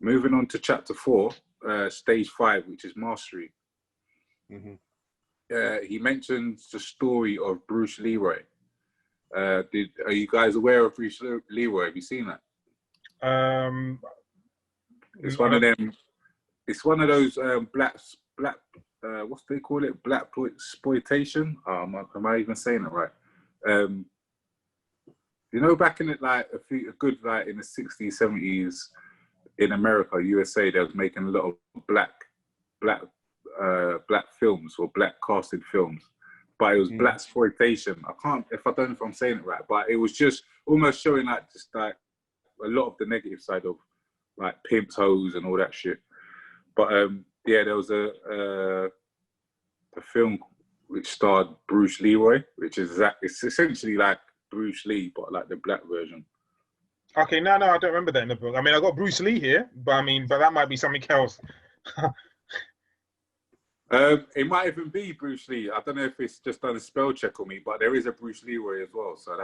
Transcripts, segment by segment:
moving on to chapter 4, stage 5, which is mastery. He mentions the story of Bruce Leroy. Are you guys aware of Bruce Leroy? Have you seen that? It's one of them. It's one of those black. What do they call it? Black exploitation. Am I even saying it right? You know, back in it, like a good like in the 60s, 70s, in America, USA, they was making a lot of black films or black casted films, but it was black exploitation. I don't know if I'm saying it right, but it was just almost showing like a lot of the negative side of like pimps, hoes, and all that shit. But yeah, there was a film which starred Bruce Leroy, which is it's essentially like Bruce Lee, but like the black version. Okay, no, I don't remember that in the book. I mean, I got Bruce Lee here, but that might be something else. It might even be Bruce Lee. I don't know if it's just done a spell check on me, but there is a Bruce Leroy as well, so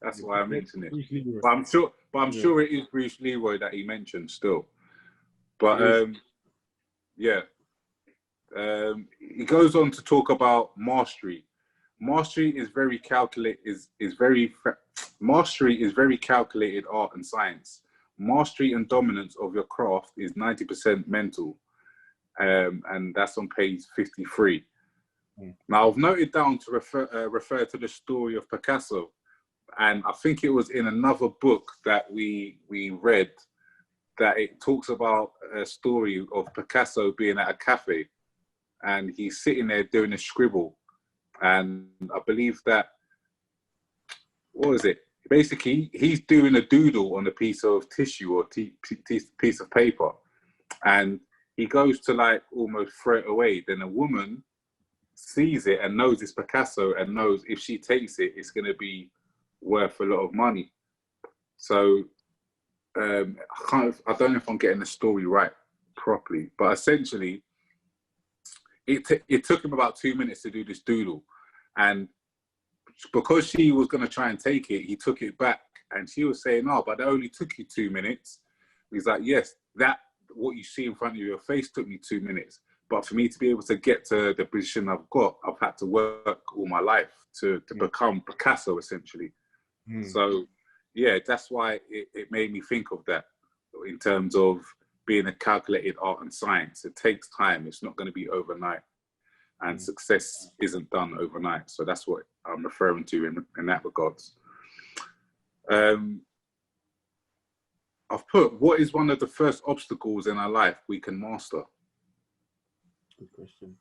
that's why I mentioned it. But I'm sure it is Bruce Leroy that he mentioned still. But yeah, he goes on to talk about mastery. Mastery is very Mastery is very calculated art and science. Mastery and dominance of your craft is 90% mental. And that's on page 53. Now I've noted down to refer to the story of Picasso, and I think it was in another book that we read that it talks about a story of Picasso being at a cafe, and he's sitting there doing a scribble, and I believe that, what was it? Basically, he's doing a doodle on a piece of tissue or piece of paper, and he goes to like almost throw it away. Then a woman sees it and knows it's Picasso and knows if she takes it, it's going to be worth a lot of money. So I don't know if I'm getting the story right properly, but essentially it took him about 2 minutes to do this doodle. And because she was going to try and take it, he took it back, and she was saying, "Oh, but it only took you 2 minutes." He's like, "Yes, what you see in front of your face took me 2 minutes, but for me to be able to get to the position I've got, I've had to work all my life to become Picasso, essentially." So yeah, that's why it made me think of that in terms of being a calculated art and science. It takes time. It's not going to be overnight, and success isn't done overnight. So that's what I'm referring to in that regards. I've put, what is one of the first obstacles in our life we can master? Good question.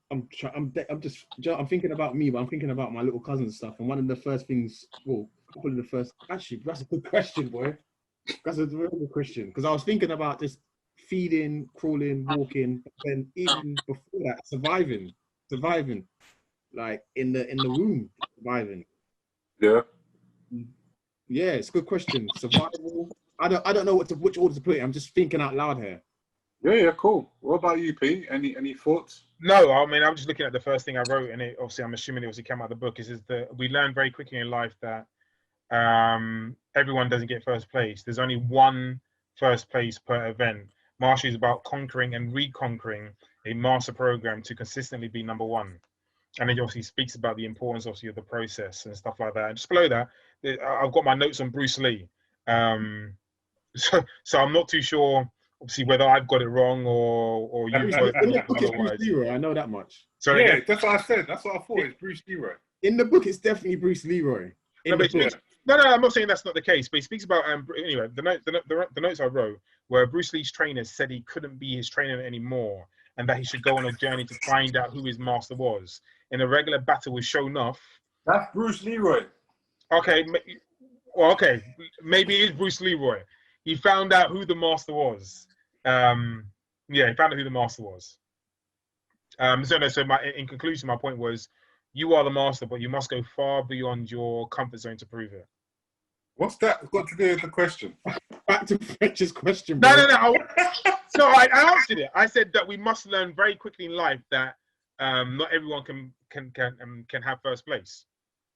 I'm thinking about me, but I'm thinking about my little cousin and stuff. And one of the first things, probably the first, actually, that's a good question, boy. That's a really good question. Because I was thinking about just feeding, crawling, walking, and even before that, surviving, like in the room, surviving. Yeah. Yeah, it's a good question. Survival. I don't know which order to put it. I'm just thinking out loud here. Yeah, cool. What about you, P? Any thoughts? No, I mean, I'm just looking at the first thing I wrote, and obviously I'm assuming it also came out of the book, is that we learn very quickly in life that everyone doesn't get first place. There's only one first place per event. Mastery is about conquering and reconquering a master program to consistently be number one. And it obviously speaks about the importance, obviously, of the process and stuff like that. And just below that, I've got my notes on Bruce Lee. So I'm not too sure, obviously, whether I've got it wrong or you. In the book, it's Bruce Leroy. I know that much. So yeah, that's what I said. That's what I thought. It's Bruce Leroy. In the book, it's definitely Bruce Leroy. No, I'm not saying that's not the case, but he speaks about anyway. The notes I wrote were Bruce Lee's trainers said he couldn't be his trainer anymore, and that he should go on a journey to find out who his master was. In a regular battle with Shonuff. That's Bruce Leroy. Okay, well, okay, maybe it is Bruce Leroy. He found out who the master was. Yeah, he found out who the master was. In conclusion, my point was, you are the master, but you must go far beyond your comfort zone to prove it. What's that got to do with the question? Back to French's question. No. So I answered it. I said that we must learn very quickly in life that not everyone can have first place.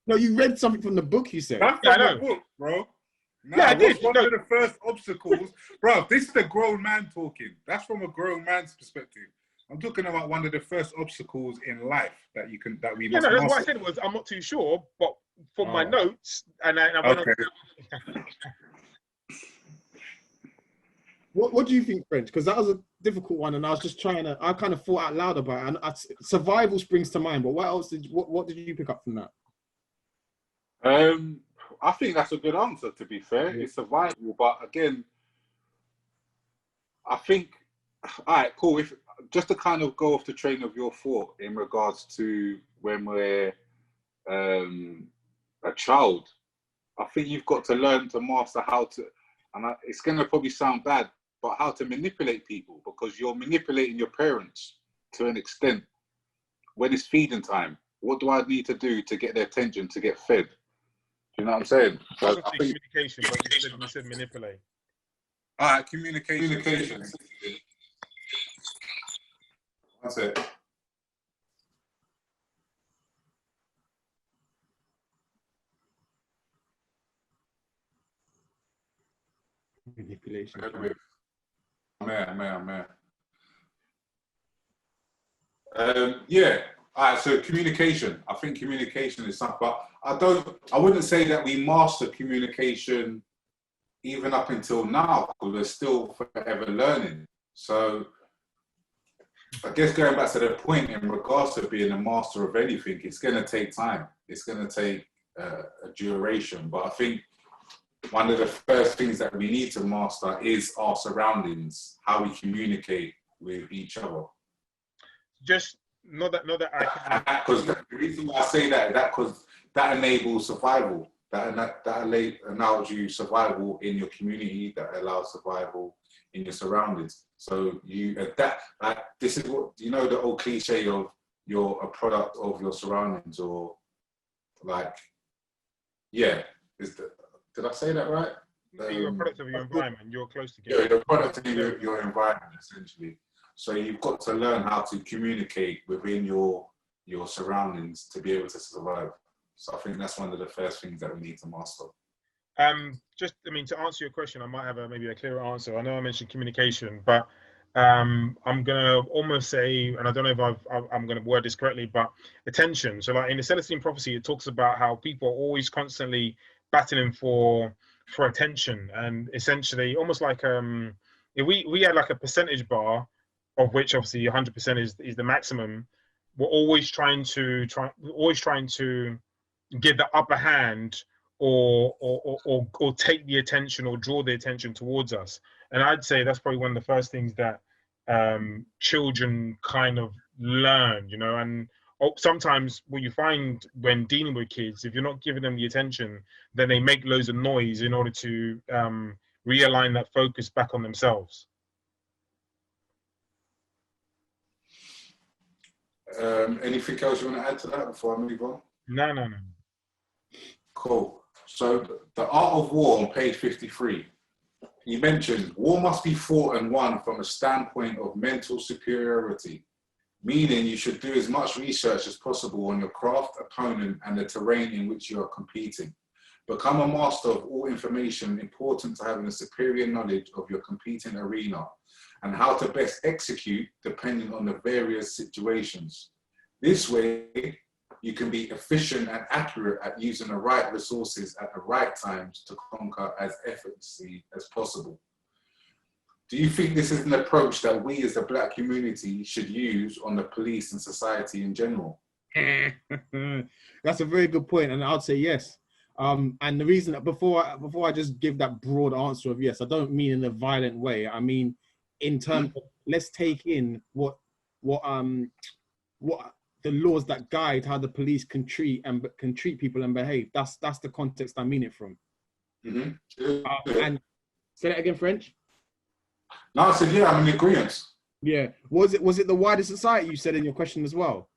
No, you read something from the book, you said. That's from the book, bro. Nah, Yeah, I did. One of the first obstacles, bro. This is the grown man talking. That's from a grown man's perspective. I'm talking about one of the first obstacles in life that we must that's master. what I said was I'm not too sure, but from my notes, and I went okay. What do you think, French? Because that was a difficult one, and I was just I kind of thought out loud about it, and survival springs to mind. But what else what did you pick up from that? I think that's a good answer. To be fair, it's survival, but again, I think, all right, cool. If just to kind of go off the train of your thought in regards to when we're a child, I think you've got to learn to master how to, and it's going to probably sound bad, but how to manipulate people, because you're manipulating your parents to an extent. When it's feeding time, what do I need to do to get their attention, to get fed? Do you know what I'm saying? So I think communication, but you said manipulate. All right, communication. That's it. Manipulation. Man. Yeah. All right. So communication. I think communication is something, but I wouldn't say that we master communication even up until now, because we're still forever learning. So I guess going back to the point in regards to being a master of anything, it's going to take time. It's going to take a duration. But I think one of the first things that we need to master is our surroundings, how we communicate with each other. Just not that I can. Because the reason why I say that because that enables survival. That allows you survival in your community. That allows survival in your surroundings. So you adapt. Like, this is what, you know, the old cliche of you're a product of your surroundings, or like, yeah. Did I say that right? You're a product of your environment. You're close to you're a product of your environment, essentially. So you've got to learn how to communicate within your surroundings to be able to survive. So I think that's one of the first things that we need to master. To answer your question, I might have maybe a clearer answer. I know I mentioned communication, but I'm gonna almost say, and I don't know if I'm gonna word this correctly, but attention. So like in the Celestine prophecy, it talks about how people are always constantly battling for attention, and essentially almost like if we had like a percentage bar, of which obviously 100% is the maximum. We're always trying to get the upper hand, or take the attention, or draw the attention towards us. And I'd say that's probably one of the first things that children kind of learn, you know. And sometimes what you find when dealing with kids, if you're not giving them the attention, then they make loads of noise in order to realign that focus back on themselves. Anything else you want to add to that before I move on? No. Cool. So the Art of War on page 53, you mentioned war must be fought and won from a standpoint of mental superiority, meaning you should do as much research as possible on your craft, opponent, and the terrain in which you are competing. Become a master of all information important to having a superior knowledge of your competing arena and how to best execute depending on the various situations. This way, you can be efficient and accurate at using the right resources at the right times to conquer as effortlessly as possible. Do you think this is an approach that we as the Black community should use on the police and society in general? That's a very good point, and I'd say yes. And the reason that before I just give that broad answer of yes, I don't mean in a violent way. I mean in terms of, let's take in what the laws that guide how the police can treat people and behave. That's the context I mean it from. Mm-hmm. And say that again, French. No, I said yeah, I'm in agreement. Yeah, was it the wider society you said in your question as well?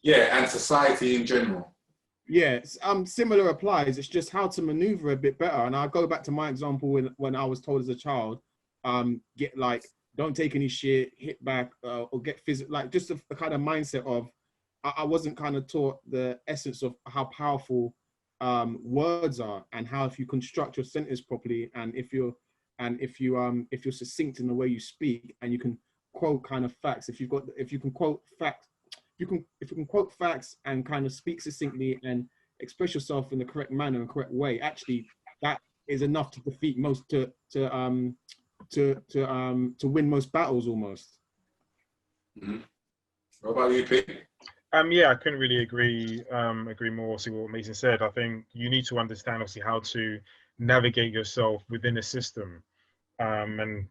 Yeah, and society in general. Yeah, similar applies. It's just how to maneuver a bit better. And I'll go back to my example when I was told as a child, get like, don't take any shit, hit back, or get physical, like just a kind of mindset of I wasn't kind of taught the essence of how powerful words are, and how if you construct your sentence properly, and if you're succinct in the way you speak, and you can quote kind of facts, if you can quote facts, if you can quote facts and kind of speak succinctly and express yourself in the correct manner and correct way, actually that is enough to defeat most to win most battles almost. Mm-hmm. What about you, Pete? Yeah, I couldn't really agree more. Obviously, what Mason said. I think you need to understand obviously how to navigate yourself within a system. And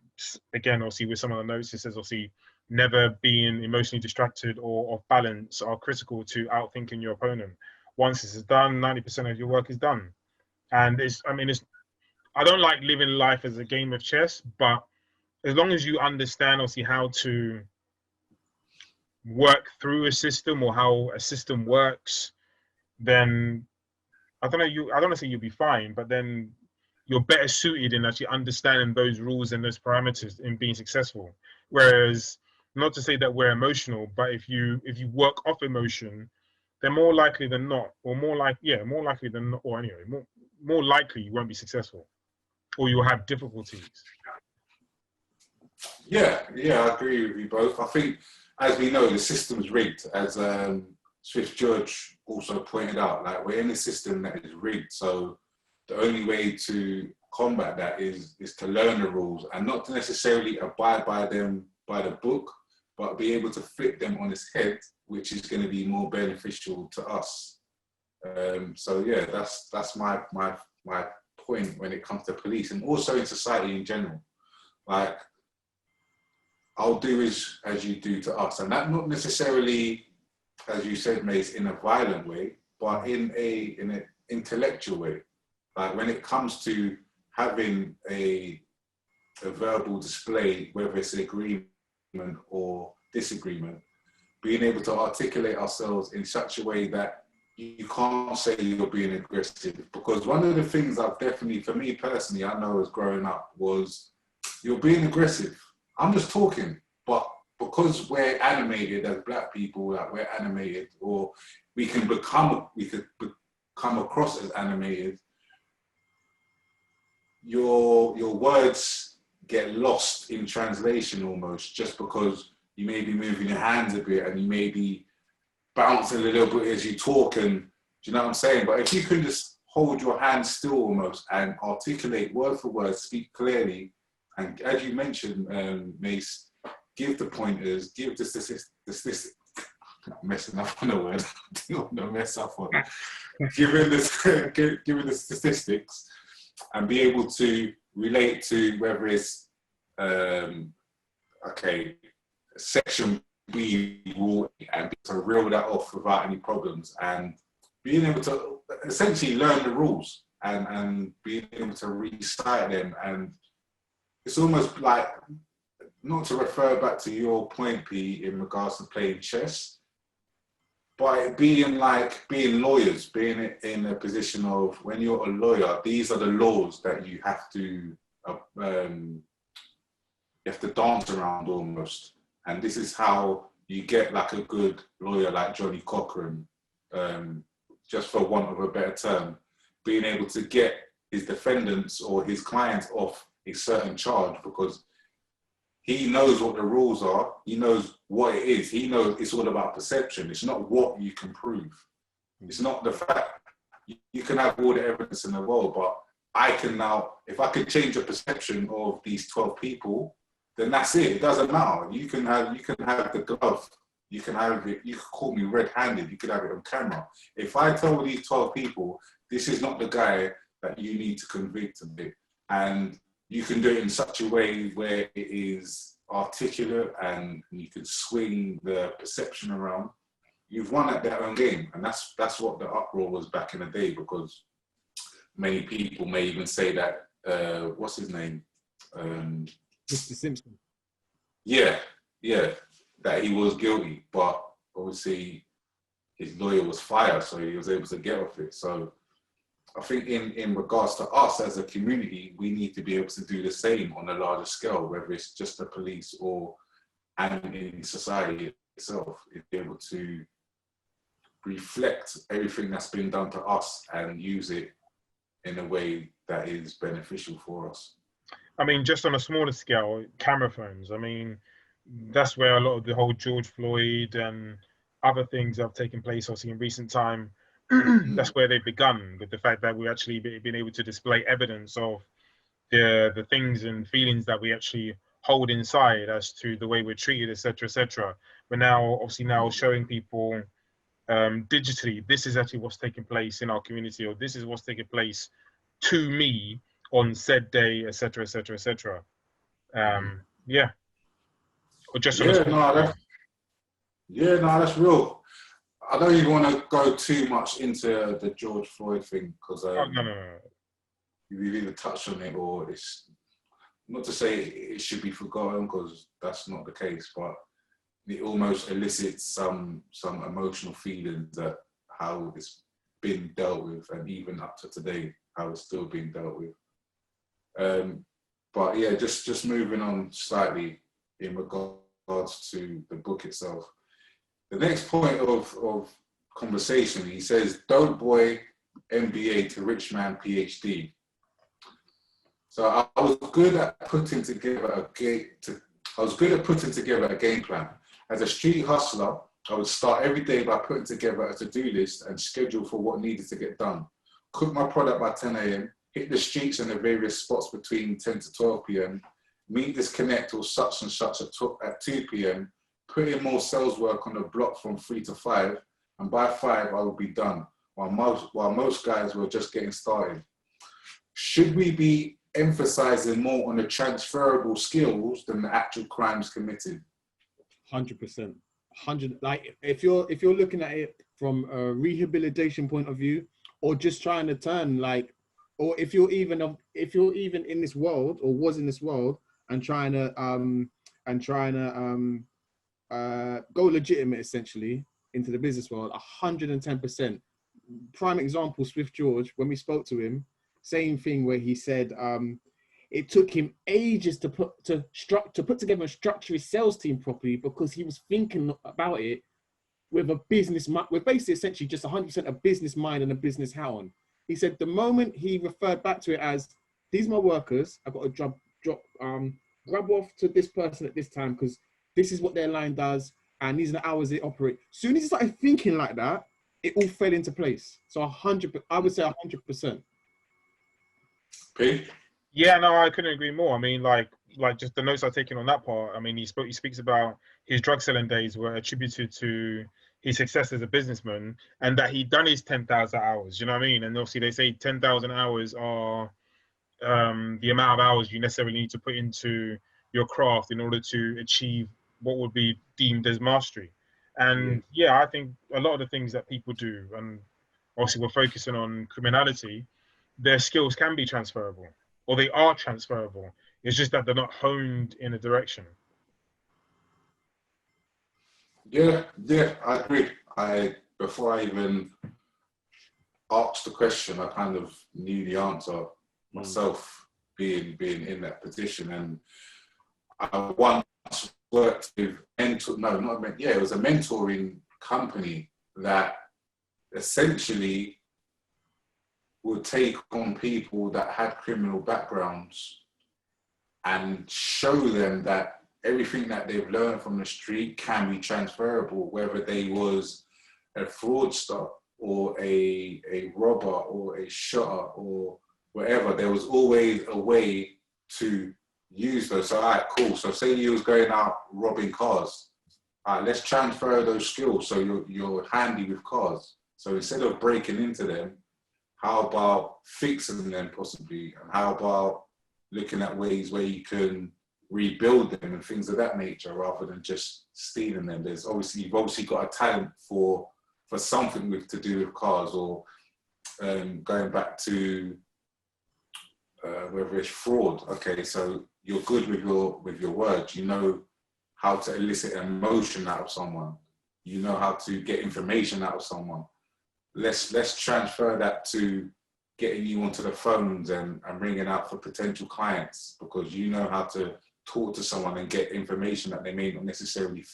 again, obviously, with some of the notes, it says obviously never being emotionally distracted or off balance are critical to outthinking your opponent. Once this is done, 90% of your work is done. And I don't like living life as a game of chess, but as long as you understand obviously how to work through a system or how a system works, then I don't want to say you'll be fine, but then you're better suited in actually understanding those rules and those parameters in being successful. Whereas, not to say that we're emotional, but if you work off emotion, then more likely than not, or more likely than not, or anyway, more likely you won't be successful, or you'll have difficulties. Yeah, I agree with you both. I think, as we know, the system's rigged, as Swift Judge also pointed out. Like, we're in a system that is rigged, so the only way to combat that is to learn the rules and not to necessarily abide by them by the book, but be able to flip them on its head, which is going to be more beneficial to us. So yeah, that's my point when it comes to police, and also in society in general. Like, I'll do as you do to us, and that not necessarily, as you said, Mace, in a violent way, but in an intellectual way. Like, when it comes to having a verbal display, whether it's agreement or disagreement, being able to articulate ourselves in such a way that you can't say you're being aggressive. Because one of the things I've definitely, for me personally, I know as growing up, was you're being aggressive. I'm just talking, but because we're animated as Black people, like we're animated, or we could become across as animated, your words get lost in translation almost, just because you may be moving your hands a bit and you may be bouncing a little bit as you talk, and do you know what I'm saying? But if you can just hold your hands still almost and articulate word for word, speak clearly, and as you mentioned, Mace, give the pointers, give the statistics. I'm messing up on the word. I don't want to mess up on it. Given the statistics, and be able to relate to whether it's section B rule, and to reel that off without any problems, and being able to essentially learn the rules and being able to recite them. And it's almost like, not to refer back to your point, P, in regards to playing chess, but being lawyers, being in a position of, when you're a lawyer, these are the laws that you have to dance around almost. And this is how you get like a good lawyer like Johnny Cochran, just for want of a better term, being able to get his defendants or his clients off a certain charge, because he knows what the rules are. He knows what it is. He knows it's all about perception. It's not what you can prove. It's not the fact. You can have all the evidence in the world, but I can now, if I could change the perception of these 12 people, then that's it. It doesn't matter. You can have the glove. You can have it. You can call me red-handed. You can have it on camera. If I tell these 12 people, this is not the guy that you need to convict me, and you can do it in such a way where it is articulate and you can swing the perception around, you've won at their own game. And that's what the uproar was back in the day, because many people may even say that, what's his name? Mr. Simpson. Yeah, that he was guilty, but obviously his lawyer was fired, so he was able to get off it. So I think in regards to us as a community, we need to be able to do the same on a larger scale, whether it's just the police and in society itself, is be able to reflect everything that's been done to us and use it in a way that is beneficial for us. I mean, just on a smaller scale, camera phones. I mean, that's where a lot of the whole George Floyd and other things have taken place, obviously, in recent time. That's where they've begun, with the fact that we actually been able to display evidence of the things and feelings that we actually hold inside as to the way we're treated, etc., etc. But now, obviously, now showing people digitally, this is actually what's taking place in our community, or this is what's taking place to me on said day, etc., etc., etc. Yeah, or just on that's real. I don't even want to go too much into the George Floyd thing, because no. you've either touched on it, or it's not to say it should be forgotten, because that's not the case, but it almost elicits some emotional feelings that how it's been dealt with, and even up to today, how it's still being dealt with. But yeah, just moving on slightly in regards to the book itself. The next point of conversation, he says, "Dope boy MBA to rich man PhD." So I was good at putting together a game plan. As a street hustler, I would start every day by putting together a to-do list and schedule for what needed to get done. Cook my product by 10 a.m., hit the streets and the various spots between 10 to 12 p.m., meet this connect or such and such at 2 p.m., put in more sales work on the block from 3 to 5, and by 5 I would be done, while most guys were just getting started. Should we be emphasizing more on the transferable skills than the actual crimes committed? 100%. Like if you're looking at it from a rehabilitation point of view, or just trying to turn, like, or if you're even in this world, or was in this world, and trying to go legitimate essentially into the business world, 110%. Prime example, Swift George, when we spoke to him, same thing, where he said it took him ages to put together and structure his sales team properly, because he was thinking about it with a business mind, with basically essentially just 100% a business mind and a business hat on. He said the moment he referred back to it as, these are my workers, I've got to grab off to this person at this time because this is what their line does and these are the hours they operate. As soon as he started thinking like that, it all fell into place. So I would say 100%. P? Yeah, no, I couldn't agree more. I mean, like just the notes I've taken on that part. I mean, he speaks about his drug selling days were attributed to his success as a businessman, and that he'd done his 10,000 hours. You know what I mean? And obviously, they say 10,000 hours are the amount of hours you necessarily need to put into your craft in order to achieve what would be deemed as mastery. And yeah, I think a lot of the things that people do, and obviously we're focusing on criminality, their skills can be transferable, or they are transferable. It's just that they're not honed in a direction. Yeah, I agree. Before I even asked the question, I kind of knew the answer myself, being in that position. And I once worked with it was a mentoring company that essentially would take on people that had criminal backgrounds and show them that everything that they've learned from the street can be transferable, whether they was a fraudster or a robber or a shotter or whatever. There was always a way to use those. So, all right, cool. So say you was going out robbing cars. All right, let's transfer those skills so you're handy with cars. So instead of breaking into them, how about fixing them possibly? And how about looking at ways where you can rebuild them and things of that nature, rather than just stealing them? You've obviously got a talent for something to do with cars, or going back to whether it's fraud. Okay, so you're good with your words. You know how to elicit emotion out of someone. You know how to get information out of someone. Let's transfer that to getting you onto the phones and ringing out for potential clients, because you know how to talk to someone and get information that they may not necessarily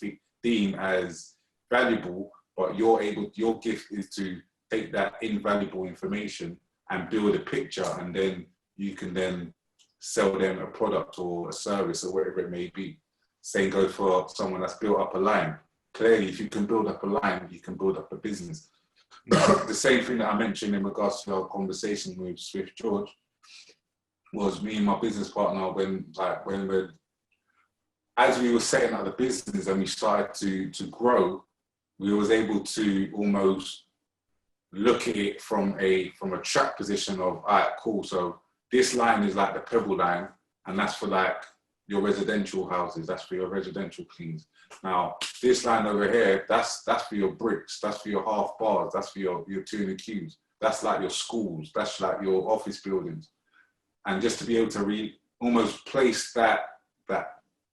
deem as valuable, but your gift is to take that invaluable information and build a picture, and then you can then sell them a product or a service or whatever it may be. Same goes for someone that's built up a line. Clearly, if you can build up a line, you can build up a business. The same thing that I mentioned in regards to our conversation with Swift George was me and my business partner, as we were setting up the business and we started to grow, we was able to almost look at it from a track position of, all right, cool. So this line is like the pebble line, and that's for like your residential houses. That's for your residential cleans. Now, this line over here, that's for your bricks. That's for your half bars. That's for your 2 cubes. That's like your schools. That's like your office buildings. And just to be able to almost place that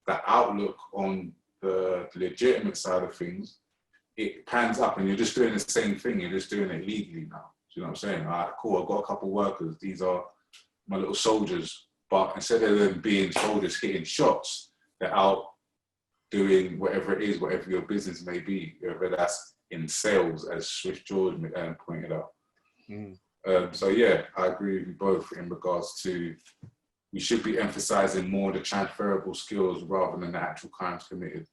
outlook on the legitimate side of things, it pans up and you're just doing the same thing. You're just doing it legally now. Do you know what I'm saying? All right, cool. I've got a couple of workers. These are my little soldiers. But instead of them being soldiers hitting shots, they're out doing whatever it is, whatever your business may be, whether that's in sales, as Swift George pointed out. So yeah, I agree with you both in regards to we should be emphasizing more the transferable skills rather than the actual crimes committed.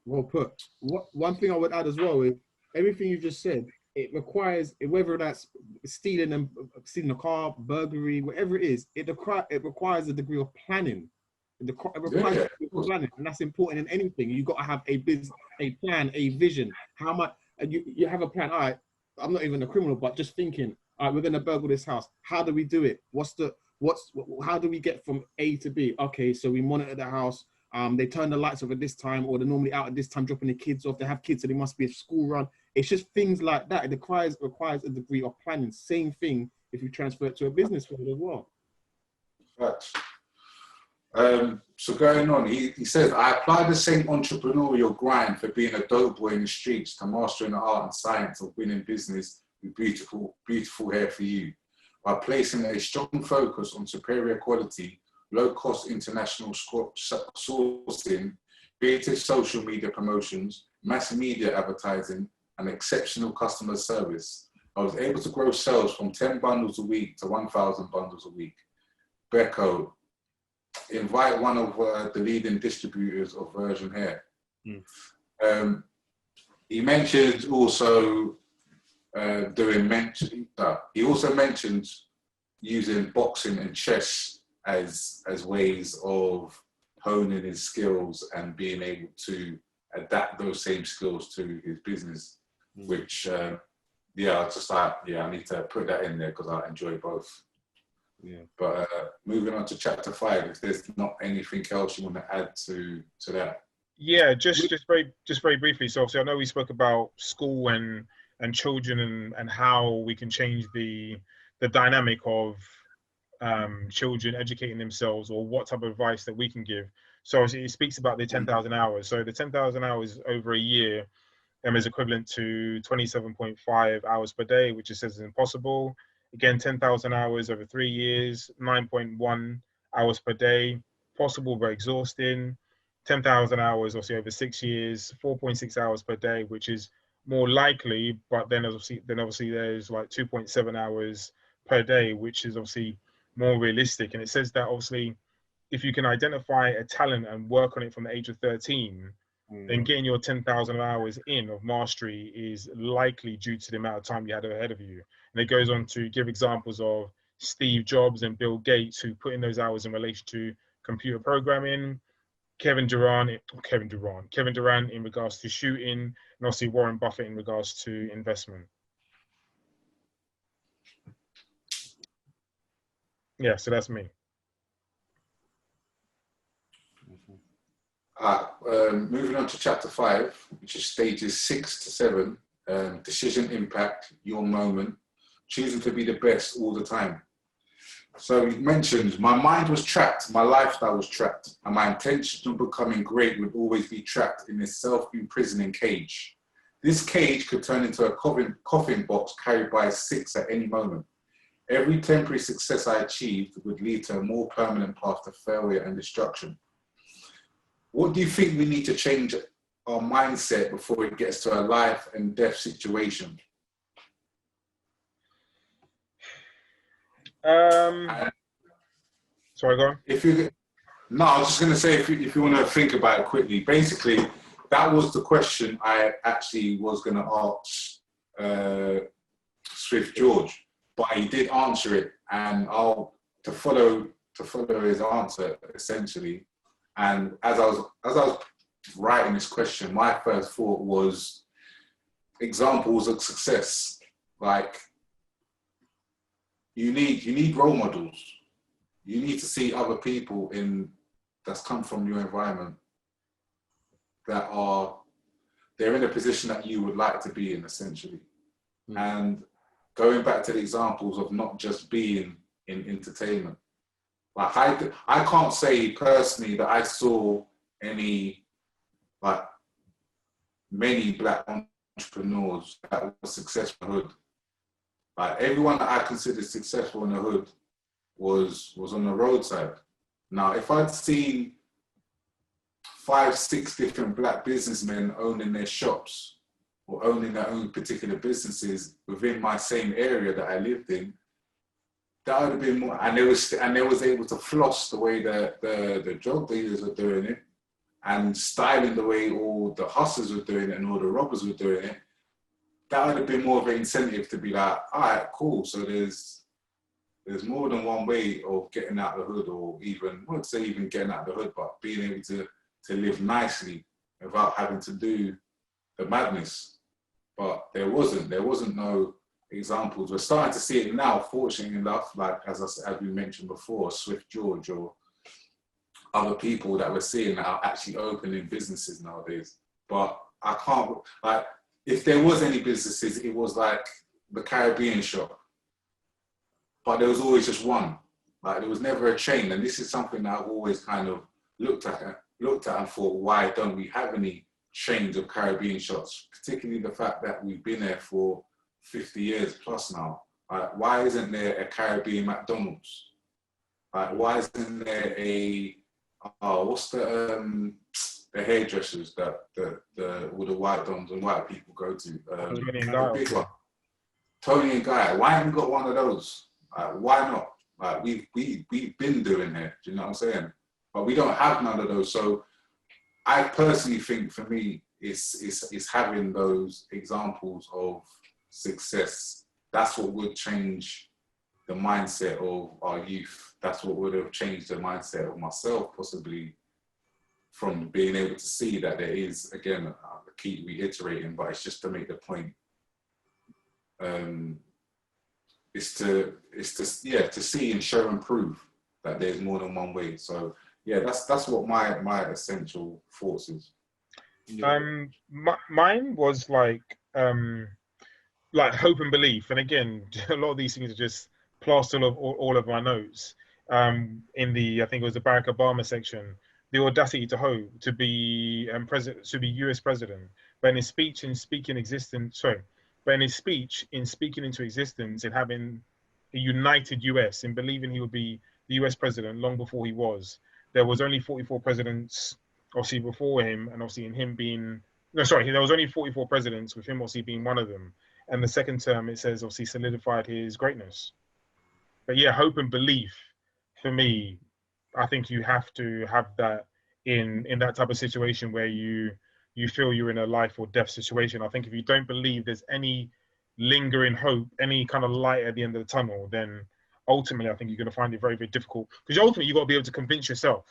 Well put. One thing I would add as well is everything you just said, it requires, whether that's stealing a car, burglary, whatever it is, it requires a degree of planning. It requires a degree of planning, and that's important in anything. You've got to have a business, a plan, a vision. How much, and you have a plan. All right, I'm not even a criminal, but just thinking, all right, we're going to burgle this house. How do we do it? How do we get from A to B? Okay, so we monitor the house. They turn the lights off at this time, or they're normally out at this time, dropping the kids off. They have kids, so they must be a school run. It's just things like that. It requires a degree of planning. Same thing if you transfer it to a business world as well. Facts. So going on, he says, I apply the same entrepreneurial grind for being a dope boy in the streets to mastering the art and science of winning business with beautiful, beautiful hair for you, by placing a strong focus on superior quality, low-cost international sourcing, creative social media promotions, mass media advertising, and exceptional customer service. I was able to grow sales from 10 bundles a week to 1,000 bundles a week. Becco, invite one of the leading distributors of virgin hair. He mentioned also he also mentioned using boxing and chess as ways of honing his skills and being able to adapt those same skills to his business, which I need to put that in there because I enjoy both. Yeah. But moving on to chapter 5, if there's not anything else you want to add to that. Yeah, just very briefly. So obviously I know we spoke about school and children and how we can change the dynamic of children educating themselves, or what type of advice that we can give. So it speaks about the 10,000 hours. So the 10,000 hours over a year is equivalent to 27.5 hours per day, which it says is impossible. Again, 10,000 hours over 3 years, 9.1 hours per day, possible but exhausting. 10,000 hours obviously over 6 years, 4.6 hours per day, which is more likely, but then obviously there's like 2.7 hours per day, which is obviously more realistic. And it says that obviously if you can identify a talent and work on it from the age of 13, then getting your 10,000 hours in of mastery is likely due to the amount of time you had ahead of you. And it goes on to give examples of Steve Jobs and Bill Gates, who put in those hours in relation to computer programming, Kevin Durant in regards to shooting, and obviously Warren Buffett in regards to investment. Yeah, so that's me. Moving on to chapter 5, which is stages 6 to 7, decision impact, your moment, choosing to be the best all the time. So he mentioned, my mind was trapped, my lifestyle was trapped, and my intention of becoming great would always be trapped in this self-imprisoning cage. This cage could turn into a coffin box carried by 6 at any moment. Every temporary success I achieved would lead to a more permanent path to failure and destruction. What do you think we need to change our mindset before it gets to a life and death situation? Sorry, go on. No, I was just going to say, if you want to think about it quickly, basically, that was the question I actually was going to ask Swift George, but he did answer it, and to follow his answer essentially. And as I was writing this question, my first thought was examples of success. Like, you need role models. You need to see other people that's come from your environment that they're in a position that you would like to be in, essentially. Mm. And going back to the examples of not just being in entertainment, like I can't say personally that I saw many black entrepreneurs that were successful in the hood. Like, everyone that I considered successful in the hood was on the roadside. Now, if I'd seen 5-6 different black businessmen owning their shops or owning their own particular businesses within my same area that I lived in, that would have been more. And they was able to floss the way the drug dealers were doing it, and styling the way all the hustlers were doing it and all the robbers were doing it. That would have been more of an incentive to be like, all right, cool. So there's more than one way of getting out of the hood, or even, I wouldn't say even getting out of the hood, but being able to live nicely without having to do the madness. But there wasn't no examples. We're starting to see it now, fortunately enough, like as we mentioned before, Swift George or other people that we're seeing that are actually opening businesses nowadays. But I can't, like, if there was any businesses, it was like the Caribbean shop. But there was always just one. Like, there was never a chain. And this is something that I've always kind of looked at and thought, why don't we have any chains of Caribbean shops? Particularly the fact that we've been there for 50 years plus now. Like, why isn't there a Caribbean McDonald's? Like, why isn't there what's the hairdressers that all the white dons and white people go to? Big one. Tony and Guy. Why haven't we got one of those? Why not? Like, we've been doing it. Do you know what I'm saying? But we don't have none of those. So I personally think, for me, it's having those examples of success. That's what would change the mindset of our youth. That's what would have changed the mindset of myself, possibly, from being able to see that there is, again, I keep reiterating, but it's just to make the point. It's to see and show and prove that there's more than one way. So yeah, that's what my essential thoughts is. Mine was like hope and belief, and again, a lot of these things are just plastered of all of my notes. In the, I think it was the Barack Obama section, the audacity to hope, to be president, to be U.S. president, but in his speech in speaking into existence and having a united U.S. and believing he would be the U.S. president long before he was. There was only 44 presidents, obviously, before him, and obviously there was only 44 presidents, with him obviously being one of them. And the second term, it says, obviously solidified his greatness. But yeah, hope and belief, for me, I think you have to have that in that type of situation where you feel you're in a life or death situation. I think if you don't believe there's any lingering hope, any kind of light at the end of the tunnel, then ultimately I think you're going to find it very, very difficult. Because ultimately you've got to be able to convince yourself.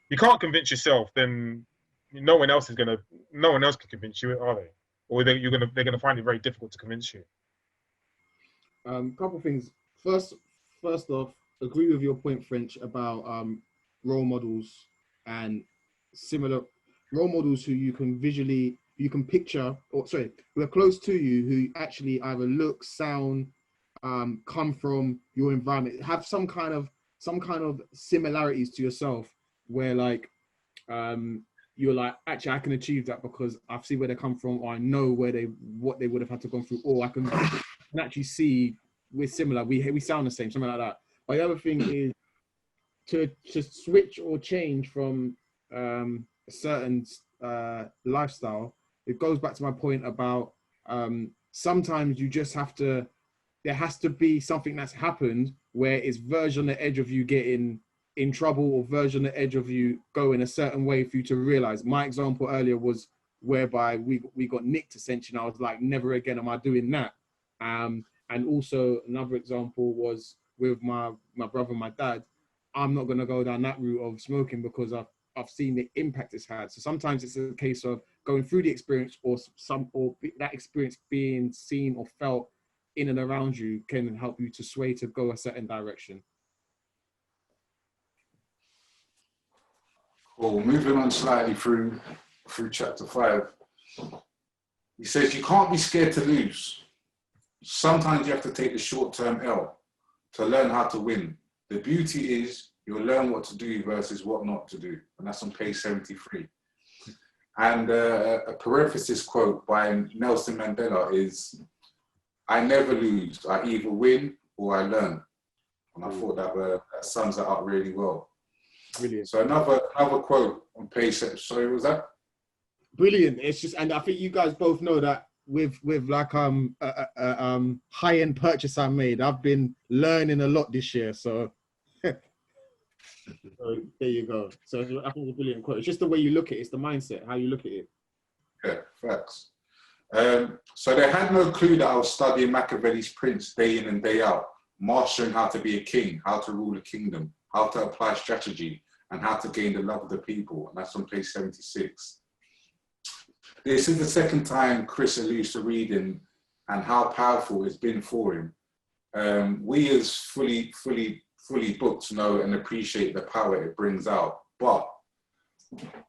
You can't convince yourself, then no one else can convince you, are they? Or they're going to find it very difficult to convince you. Couple of things. First off, agree with your point, French, about role models and similar role models who you can picture, who are close to you, who actually either look, sound, come from your environment, have some kind of similarities to yourself, where like you're like, actually I can achieve that because I've seen where they come from, or I know what they would have had to go through, or I can actually see we're similar, we sound the same, something like that. But the other thing is to switch or change from a certain lifestyle, it goes back to my point about sometimes you just have to, there has to be something that's happened where it's verged on the edge of you getting in trouble or verged on the edge of you going a certain way for you to realize. My example earlier was whereby we got nicked essentially, and I was like, never again am I doing that. And also another example was with my brother and my dad. I'm not going to go down that route of smoking because I've seen the impact it's had. So sometimes it's a case of going through the experience or that experience being seen or felt in and around you can help you to sway to go a certain direction. Cool. Moving on slightly through chapter 5. He says you can't be scared to lose. Sometimes you have to take the short-term L to learn how to win. The beauty is you'll learn what to do versus what not to do. And that's on page 73. And a parenthesis quote by Nelson Mandela is, I never lose. I either win or I learn. And I thought that sums that up really well. Brilliant. So another quote on page, sorry, what was that? Brilliant. It's just, and I think you guys both know that with like high-end purchase I made, I've been learning a lot this year. So, so there you go. So I think it's a brilliant quote. It's just the way you look at it. It's the mindset, how you look at it. Yeah, facts. So they had no clue that I was studying Machiavelli's Prince day in and day out, mastering how to be a king, how to rule a kingdom, how to apply strategy, and how to gain the love of the people. And that's on page 76. This is the second time Chris alludes to reading and how powerful it's been for him. We as fully booked know and appreciate the power it brings out. But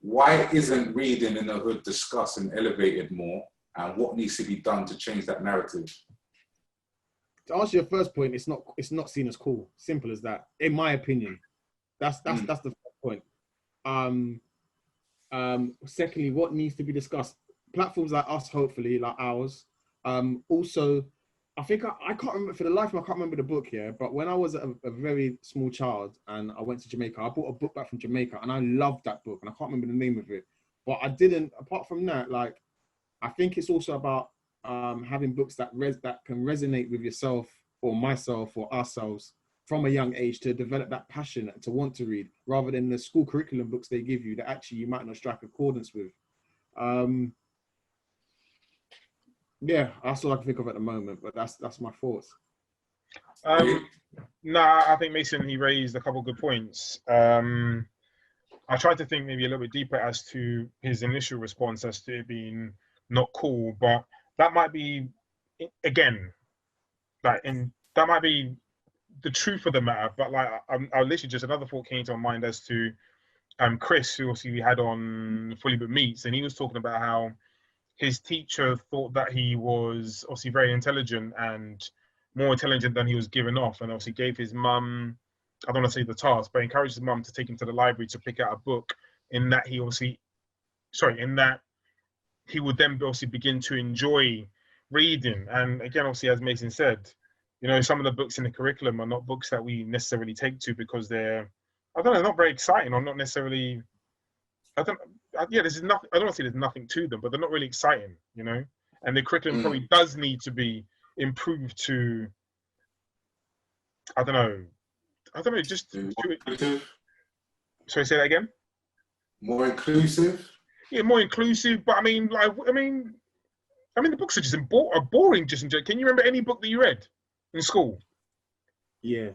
why isn't reading in the hood discussed and elevated more? And what needs to be done to change that narrative? To answer your first point, it's not seen as cool. Simple as that, in my opinion. That's the first point. Secondly, what needs to be discussed? Platforms like us, hopefully, like ours. Also, I think I can't remember, for the life of me, I can't remember the book here, but when I was a very small child and I went to Jamaica, I bought a book back from Jamaica and I loved that book and I can't remember the name of it. But I didn't, apart from that, like, I think it's also about having books that can resonate with yourself or myself or ourselves from a young age to develop that passion to want to read, rather than the school curriculum books they give you that actually you might not strike accordance with. Yeah, that's all I can think of at the moment, but that's my thoughts. No, I think Mason, he raised a couple of good points. I tried to think maybe a little bit deeper as to his initial response as to it being not cool, but that might be, again, like, and that might be the truth of the matter. But like, I literally just another thought came to my mind as to Chris, who obviously we had on Fully But Meets, and he was talking about how his teacher thought that he was obviously very intelligent and more intelligent than he was giving off, and obviously gave his mum, I don't want to say the task, but encouraged his mum to take him to the library to pick out a book in that he would then obviously begin to enjoy reading. And again, obviously, as Mason said, you know, some of the books in the curriculum are not books that we necessarily take to because they're, I don't know, not very exciting or not necessarily, I don't say there's nothing to them, but they're not really exciting, you know? And the curriculum probably does need to be improved to, I don't know, just sorry, say that again? More inclusive? Yeah, more inclusive, but I mean, the books are just are boring. Just enjoy. Can you remember any book that you read in school? Yeah.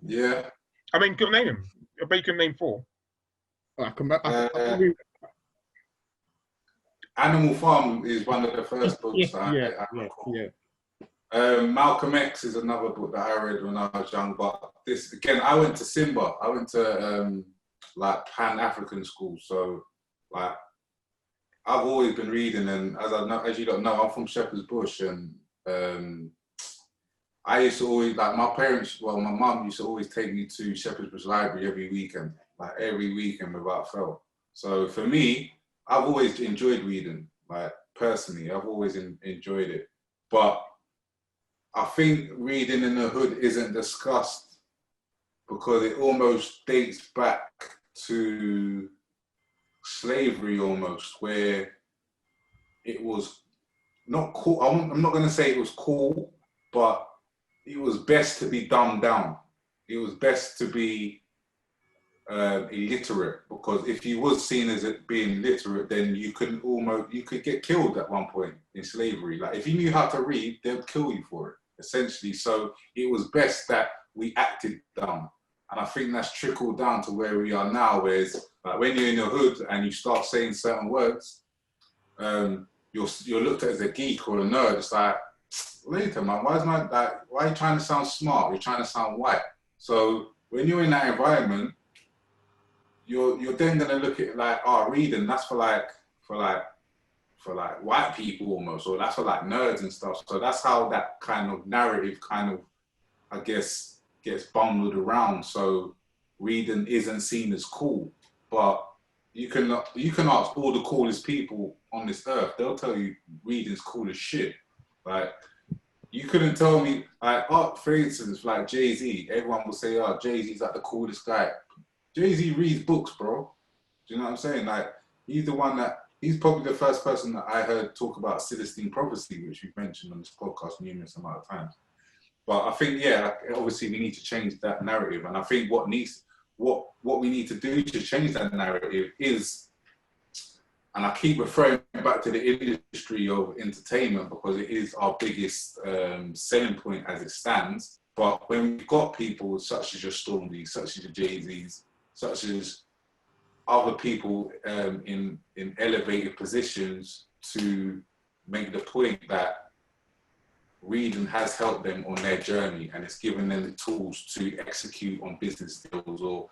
I mean, name them. I bet you can name 4. Animal Farm is one of the first books I recall. Malcolm X is another book that I read when I was young. But this, again, I went to Simba. I went to like Pan-African school. So like, I've always been reading, and as you don't know, I'm from Shepherd's Bush, and I used to always, like, my mum used to always take me to Shepherd's Bush Library every weekend without fail. So for me, I've always enjoyed reading, like, personally, I've always enjoyed it. But I think reading in the hood isn't discussed because it almost dates back to slavery almost, where it was not cool. I'm not going to say it was cool, but it was best to be dumbed down. It was best to be illiterate, because if you was seen as it being literate, then you could get killed at one point in slavery. Like if you knew how to read, they'd kill you for it, essentially. So it was best that we acted dumb. And I think that's trickled down to where we are now, whereas like when you're in your hood and you start saying certain words, you're looked at as a geek or a nerd. It's like, later, man, why are you trying to sound smart? You're trying to sound white. So when you're in that environment, you're then gonna look at it like, oh, reading, that's for white people almost, or that's for like nerds and stuff. So that's how that kind of narrative I guess gets bundled around. So reading isn't seen as cool, but you can ask all the coolest people on this earth, they'll tell you reading's cool as shit. Like you couldn't tell me, like, oh, for instance, like Jay-Z, everyone will say, oh, Jay-Z's like the coolest guy. Jay-Z reads books, bro. Do you know what I'm saying? Like he's probably the first person that I heard talk about Celestine prophecy, which we've mentioned on this podcast numerous amount of times. But I think, yeah, obviously we need to change that narrative. And I think what we need to do to change that narrative is, and I keep referring back to the industry of entertainment because it is our biggest selling point as it stands. But when we've got people such as your Stormzy, such as your Jay-Z's, such as other people in elevated positions to make the point that reading has helped them on their journey and it's given them the tools to execute on business deals or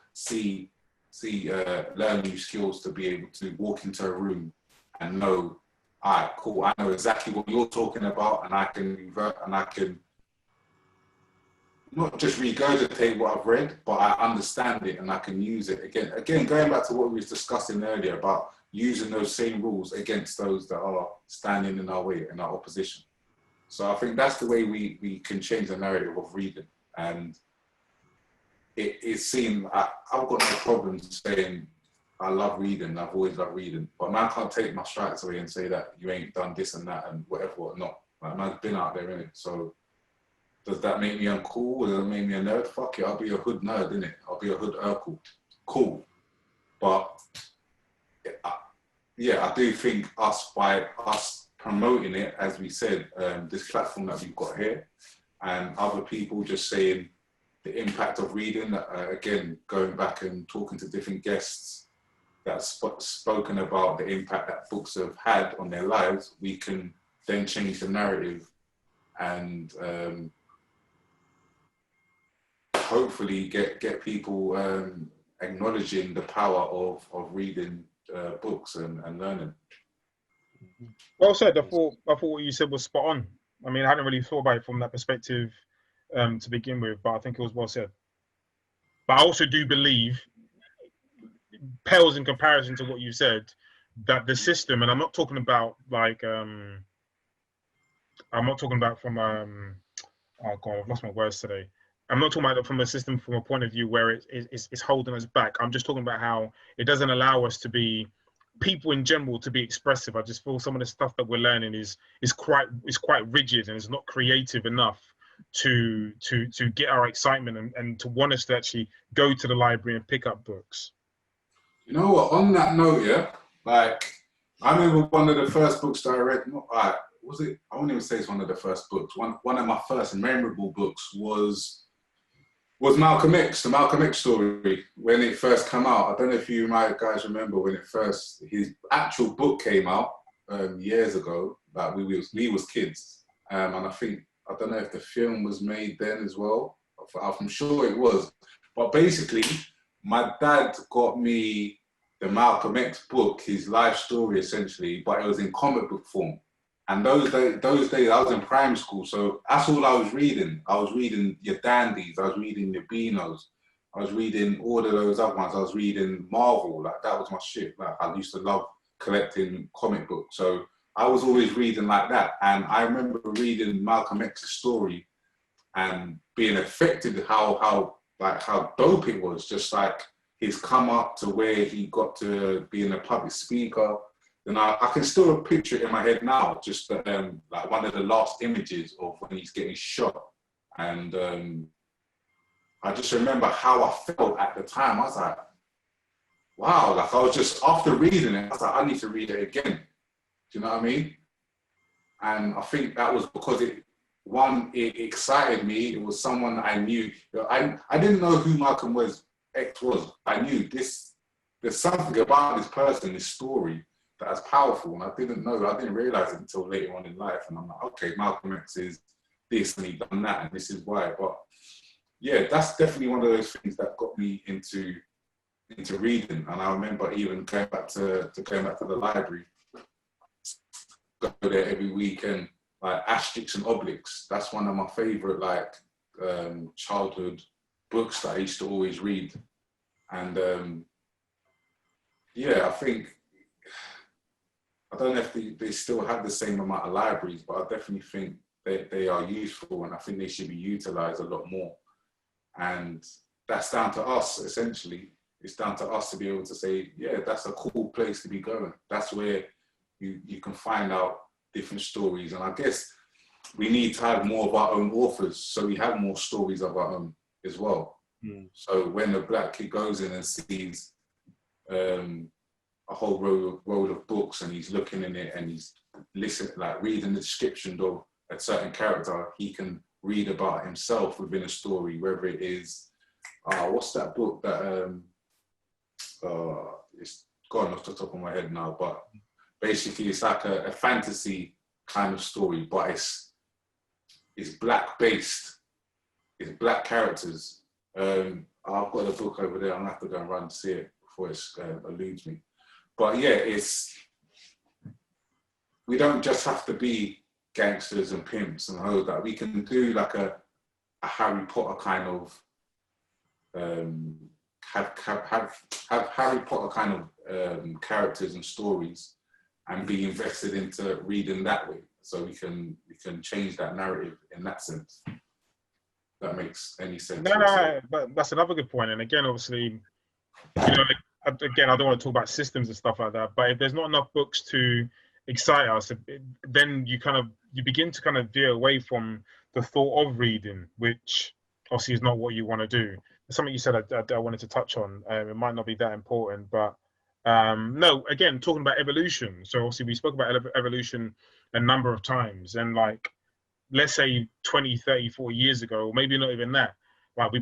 learn new skills to be able to walk into a room and know, all right, cool, I know exactly what you're talking about, and I can revert and I can not just regurgitate what I've read, but I understand it and I can use it again. Again, going back to what we was discussing earlier about using those same rules against those that are standing in our way, in our opposition. So I think that's the way we can change the narrative of reading. And it seemed, I've got no problem saying I love reading, I've always loved reading, but man can't take my strikes away and say that you ain't done this and that and whatever or not. Like man's been out there, innit? So does that make me uncool? Does that make me a nerd? Fuck it, I'll be a hood nerd, innit? I'll be a hood Urkel. Cool. But yeah, I do think by us promoting it, as we said, this platform that we've got here, and other people just saying the impact of reading, again, going back and talking to different guests that's spoken about the impact that books have had on their lives, we can then change the narrative and hopefully get people acknowledging the power of reading books and learning. Well said. I thought what you said was spot on. I mean, I hadn't really thought about it from that perspective to begin with, but I think it was well said. But I also do believe, pales in comparison to what you said, that the system, and I'm not talking about like, I'm not talking about from, oh God, I've lost my words today. I'm not talking about it from a system from a point of view where it's holding us back. I'm just talking about how it doesn't allow us to be, people in general, to be expressive. I just feel some of the stuff that we're learning is quite rigid and it's not creative enough to get our excitement and to want us to actually go to the library and pick up books. You know what? On that note, yeah, like I remember one of the first books that I read. Was it? I won't even say it's one of the first books. One of my first memorable books was Malcolm X, the Malcolm X story, when it first came out. I don't know if you guys remember when his actual book came out years ago. Like we was kids, and I don't know if the film was made then as well. I'm sure it was, but basically, my dad got me the Malcolm X book, his life story essentially, but it was in comic book form. And those days I was in primary school, so that's all I was reading. I was reading your Dandies, I was reading your Beanos, I was reading all of those other ones. I was reading Marvel, like that was my shit. Like I used to love collecting comic books, so I was always reading like that. And I remember reading Malcolm X's story and being affected how dope it was. Just like his come up to where he got to being a public speaker, then I can still picture it in my head now, just like one of the last images of when he's getting shot. And I just remember how I felt at the time. I was like, wow, like I was just, after reading it, I was like, I need to read it again. Do you know what I mean? And I think that was because it excited me. It was someone that I knew. I didn't know who Malcolm X was. I knew there's something about this person, this story, that's powerful. And I didn't realize it until later on in life. And I'm like, okay, Malcolm X is this and he done that and this is why. But yeah, that's definitely one of those things that got me into reading. And I remember even going back to the library, go there every weekend, like Asterix and Obelix. That's one of my favorite childhood books that I used to always read. And yeah, I think, I don't know if they still have the same amount of libraries, but I definitely think they are useful, and I think they should be utilized a lot more. And that's down to us, essentially. It's down to us to be able to say, yeah, that's a cool place to be going. That's where you can find out different stories. And I guess we need to have more of our own authors, so we have more stories of our own as well. So when the black kid goes in and sees a whole row of books, and he's looking in it and he's reading the description of a certain character, he can read about himself within a story, whether it is, what's that book that, it's gone off the top of my head now, but basically it's like a fantasy kind of story, but it's black based, it's black characters. I've got the book over there, I'm gonna have to go and run and see it before it eludes me. But yeah, we don't just have to be gangsters and pimps and hoes. That we can do like a Harry Potter kind of have Harry Potter kind of characters and stories, and be invested into reading that way. So we can change that narrative in that sense. That makes any sense? No, but that's another good point. And again, obviously, again, I don't want to talk about systems and stuff like that, but if there's not enough books to excite us, then you begin to kind of veer away from the thought of reading, which obviously is not what you want to do. Something you said I wanted to touch on. It might not be that important, but no, again, talking about evolution. So obviously we spoke about evolution a number of times, and like, let's say 20, 30, 40 years ago, or maybe not even that, like we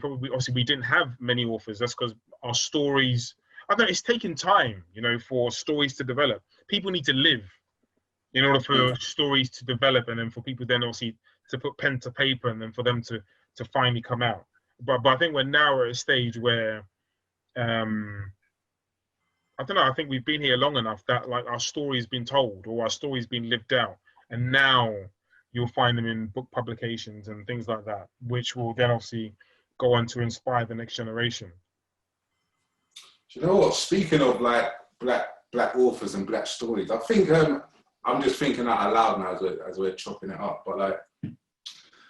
didn't have many authors. That's because our stories, I don't know, it's taken time, for stories to develop. People need to live in order for stories to develop, and then for people then obviously to put pen to paper, and then for them to finally come out. But I think we're now at a stage where, I don't know, I think we've been here long enough that like our story's been told, or our story's been lived out, and now you'll find them in book publications and things like that, which will then obviously go on to inspire the next generation. Do you know what? Speaking of like black authors and black stories, I think I'm just thinking out loud now as we're chopping it up. But like,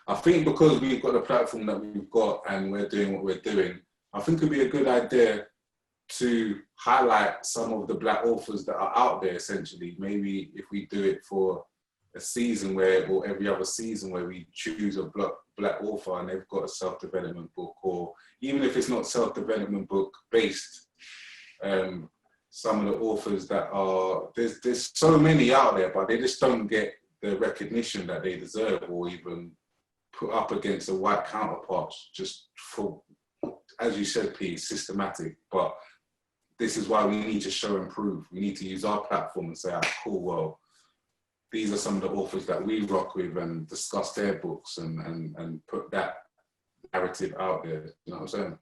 I think because we've got the platform that we've got and we're doing what we're doing, I think it'd be a good idea to highlight some of the black authors that are out there. Essentially, maybe if we do it for a season or every other season where we choose a black author and they've got a self-development book, or even if it's not self-development book based, some of the authors that are, there's so many out there, but they just don't get the recognition that they deserve, or even put up against the white counterparts, just for, as you said, P, systematic. But this is why we need to show and prove. We need to use our platform and say, cool, well, these are some of the authors that we rock with, and discuss their books and put that narrative out there. You know what I'm saying?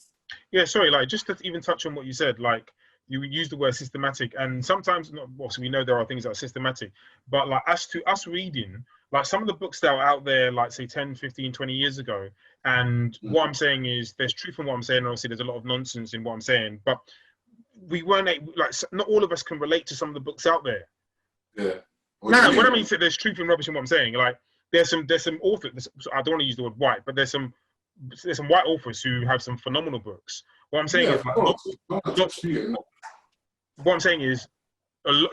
Yeah, sorry, like just to even touch on what you said, like you use the word systematic, and sometimes, not, obviously we know there are things that are systematic, but like as to us reading, like some of the books that are out there, like say 10, 15, 20 years ago, and what I'm saying is there's truth in what I'm saying, and obviously there's a lot of nonsense in what I'm saying, but we weren't, like, not all of us can relate to some of the books out there. Yeah. What I mean, there's truth in rubbish in what I'm saying. Like, there's some authors. I don't want to use the word white, but there's some white authors who have some phenomenal books. What I'm saying is, like, what I'm saying is,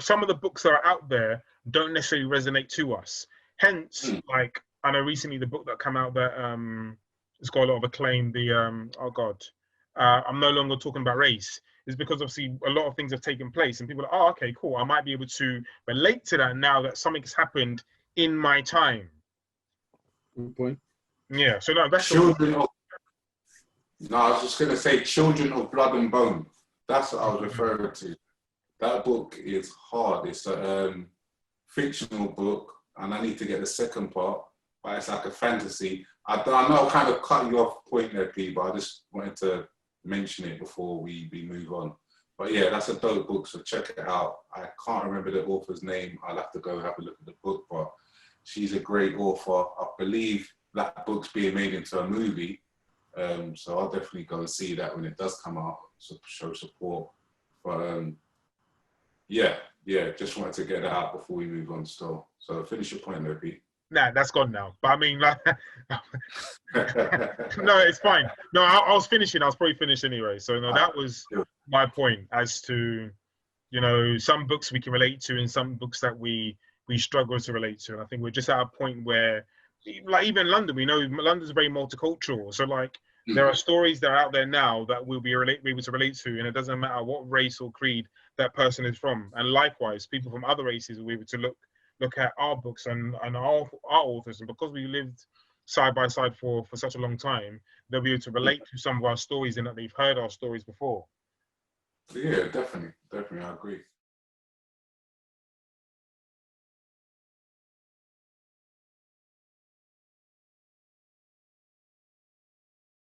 some of the books that are out there don't necessarily resonate to us. Hence, like, I know recently the book that came out that it's got a lot of acclaim, I'm no longer talking about race, is because obviously a lot of things have taken place and people are, oh, okay, cool, I might be able to relate to that now that something's happened in my time. Good point. Yeah, so no, that's Children of, no, I was just going to say Children of Blood and Bone. That's what I was referring to. That book is hard. It's a fictional book, and I need to get the second part, but it's like a fantasy. I know I kind of cut you off point there, P, but I just wanted to mention it before we move on. But yeah, that's a dope book, so check it out. I can't remember the author's name. I'll have to go have a look at the book, but she's a great author. I believe that book's being made into a movie, so I'll definitely go and see that when it does come out, so show support. But yeah, just wanted to get that out before we move on still. So finish your point there, Pete. Nah, that's gone now. But I mean, like, no, it's fine. No, I was finishing. I was probably finished anyway. So no, that was my point as to, you know, some books we can relate to and some books that we struggle to relate to. And I think we're just at a point where, like, even London, we know London's very multicultural. So like, there are stories that are out there now that we'll be able to relate to, and it doesn't matter what race or creed that person is from. And likewise, people from other races will be able to look at our books and our authors, and because we lived side by side for such a long time, they'll be able to relate to some of our stories in that they've heard our stories before. Yeah, definitely, I agree.